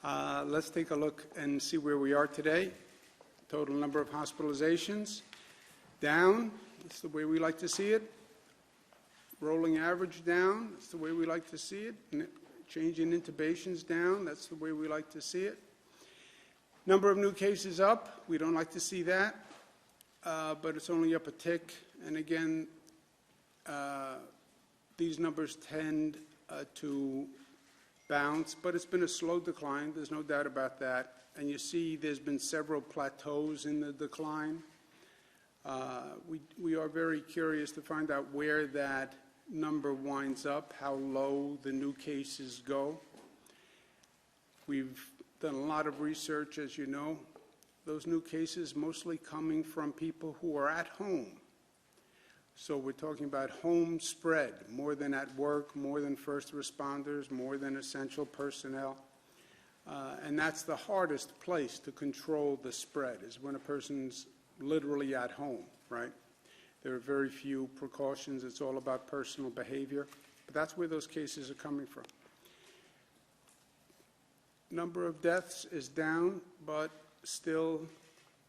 Let's take a look and see where we are today. Total number of hospitalizations down. That's the way we like to see it. Rolling average down. That's the way we like to see it. Change in intubations down. That's the way we like to see it. Number of new cases up. We don't like to see that, but it's only up a tick. And again, these numbers tend to bounce, but it's been a slow decline. There's no doubt about that. And you see there's been several plateaus in the decline. We are very curious to find out where that number winds up, how low the new cases go. We've done a lot of research, as you know. Those new cases mostly coming from people who are at home. So we're talking about home spread, more than at work, more than first responders, more than essential personnel. And that's the hardest place to control the spread, is when a person's literally at home, right? There are very few precautions. It's all about personal behavior. But that's where those cases are coming from. Number of deaths is down, but still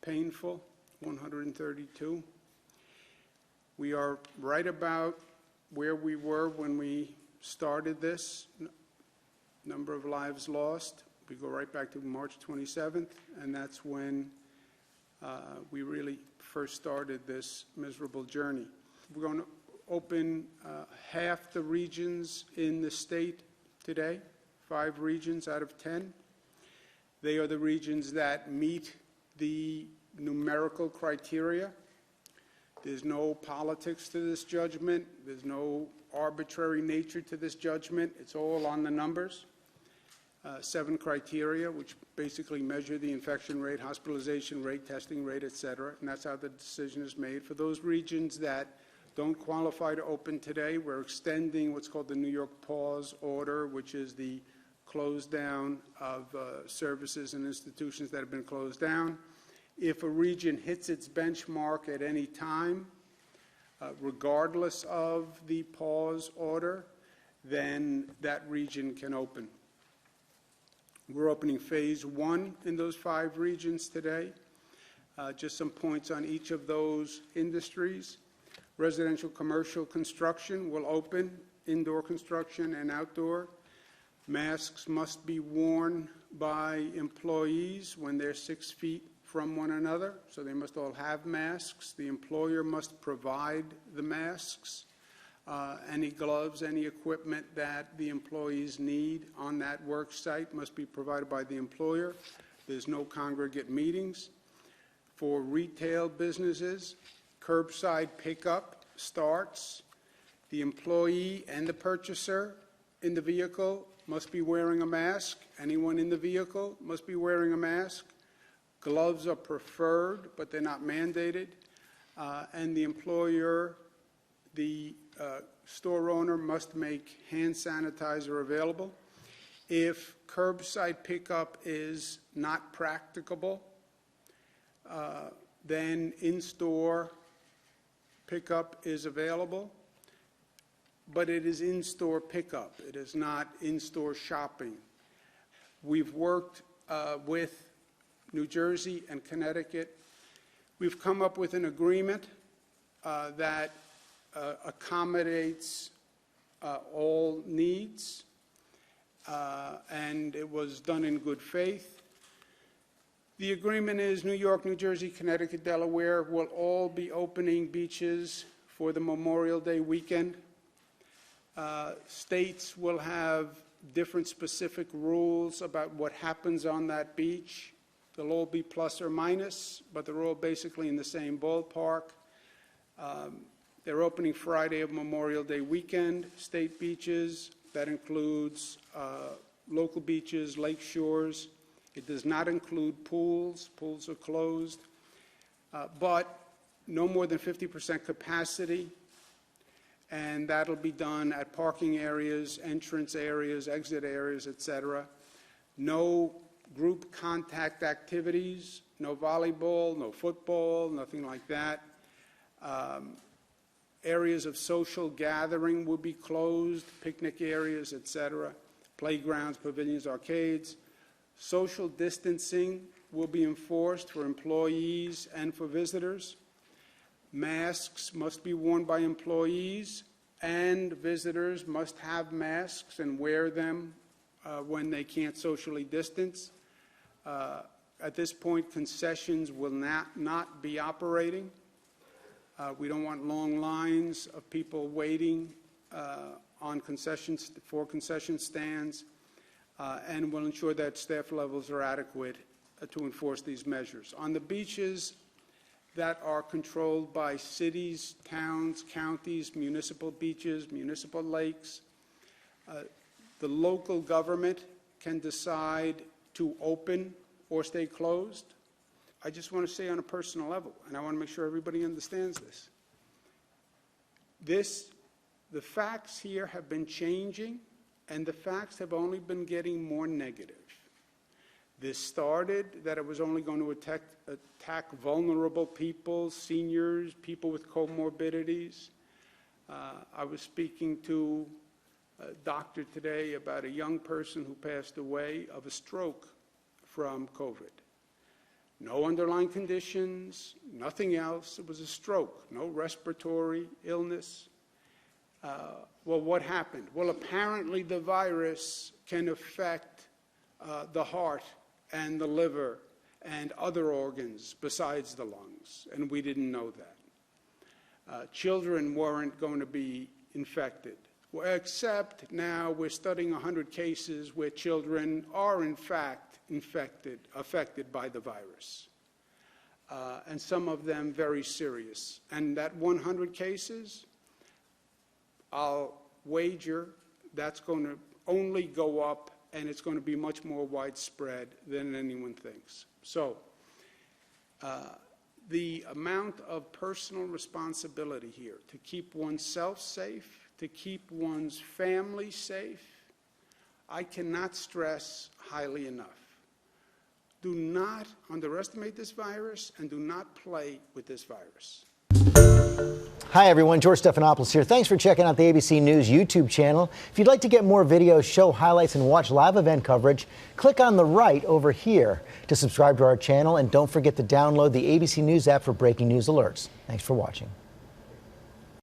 painful, 132. We are right about where we were when we started this. Number of lives lost. We go right back to March 27th, and that's when we really first started this miserable journey. We're going to open half the regions in the state today, 5 regions out of 10. They are the regions that meet the numerical criteria. There's no politics to this judgment. There's no arbitrary nature to this judgment. It's all on the numbers. 7 criteria, which basically measure the infection rate, hospitalization rate, testing rate, et cetera. And that's how the decision is made. For those regions that don't qualify to open today, we're extending what's called the New York Pause Order, which is the close down of services and institutions that have been closed down. If a region hits its benchmark at any time, regardless of the pause order, then that region can open. We're opening phase 1 in those 5 regions today. Just some points on each of those industries. Residential commercial construction will open, indoor construction and outdoor. Masks must be worn by employees when they're 6 feet from one another, so they must all have masks. The employer must provide the masks, any gloves, any equipment that the employees need on that work site must be provided by the employer. There's no congregate meetings. For retail businesses, curbside pickup starts. The employee and the purchaser in the vehicle must be wearing a mask. Anyone in the vehicle must be wearing a mask. Gloves are preferred, but they're not mandated. And the employer, the store owner must make hand sanitizer available. If curbside pickup is not practicable, then in-store pickup is available, but it is in-store pickup. It is not in-store shopping. We've worked with New Jersey and Connecticut. We've come up with an agreement that accommodates all needs, and it was done in good faith. The agreement is New York, New Jersey, Connecticut, Delaware will all be opening beaches for the Memorial Day weekend. States will have different specific rules about what happens on that beach. They'll all be plus or minus, but they're all basically in the same ballpark. They're opening Friday of Memorial Day weekend, state beaches. That includes local beaches, lake shores. It does not include pools. Pools are closed. But no more than 50% capacity, and that'll be done at parking areas, entrance areas, exit areas, et cetera. No group contact activities, no volleyball, no football, nothing like that. Areas of social gathering will be closed, picnic areas, et cetera. Playgrounds, pavilions, arcades. Social distancing will be enforced for employees and for visitors. Masks must be worn by employees, and visitors must have masks and wear them when they can't socially distance. At this point, concessions will not be operating. We don't want long lines of people waiting for concession stands, and we'll ensure that staff levels are adequate to enforce these measures. On the beaches that are controlled by cities, towns, counties, municipal beaches, municipal lakes, the local government can decide to open or stay closed. I just want to say on a personal level, and I want to make sure everybody understands this. The facts here have been changing, and the facts have only been getting more negative. This started that it was only going to attack vulnerable people, seniors, people with comorbidities. I was speaking to a doctor today about a young person who passed away of a stroke from COVID. No underlying conditions, nothing else. It was a stroke, no respiratory illness. Well, what happened? Well, apparently the virus can affect the heart and the liver and other organs besides the lungs, and we didn't know that. Children weren't going to be infected, except now we're studying 100 cases where children are in fact affected by the virus, and some of them very serious. And that 100 cases, I'll wager that's going to only go up, and it's going to be much more widespread than anyone thinks. So the amount of personal responsibility here to keep oneself safe, to keep one's family safe, I cannot stress highly enough. Do not underestimate this virus, and do not play with this virus. Hi everyone, George Stephanopoulos here. Thanks for checking out the ABC News YouTube channel. If you'd like to get more videos, show highlights, and watch live event coverage, click on the right over here to subscribe to our channel, and don't forget to download the ABC News app for breaking news alerts. Thanks for watching.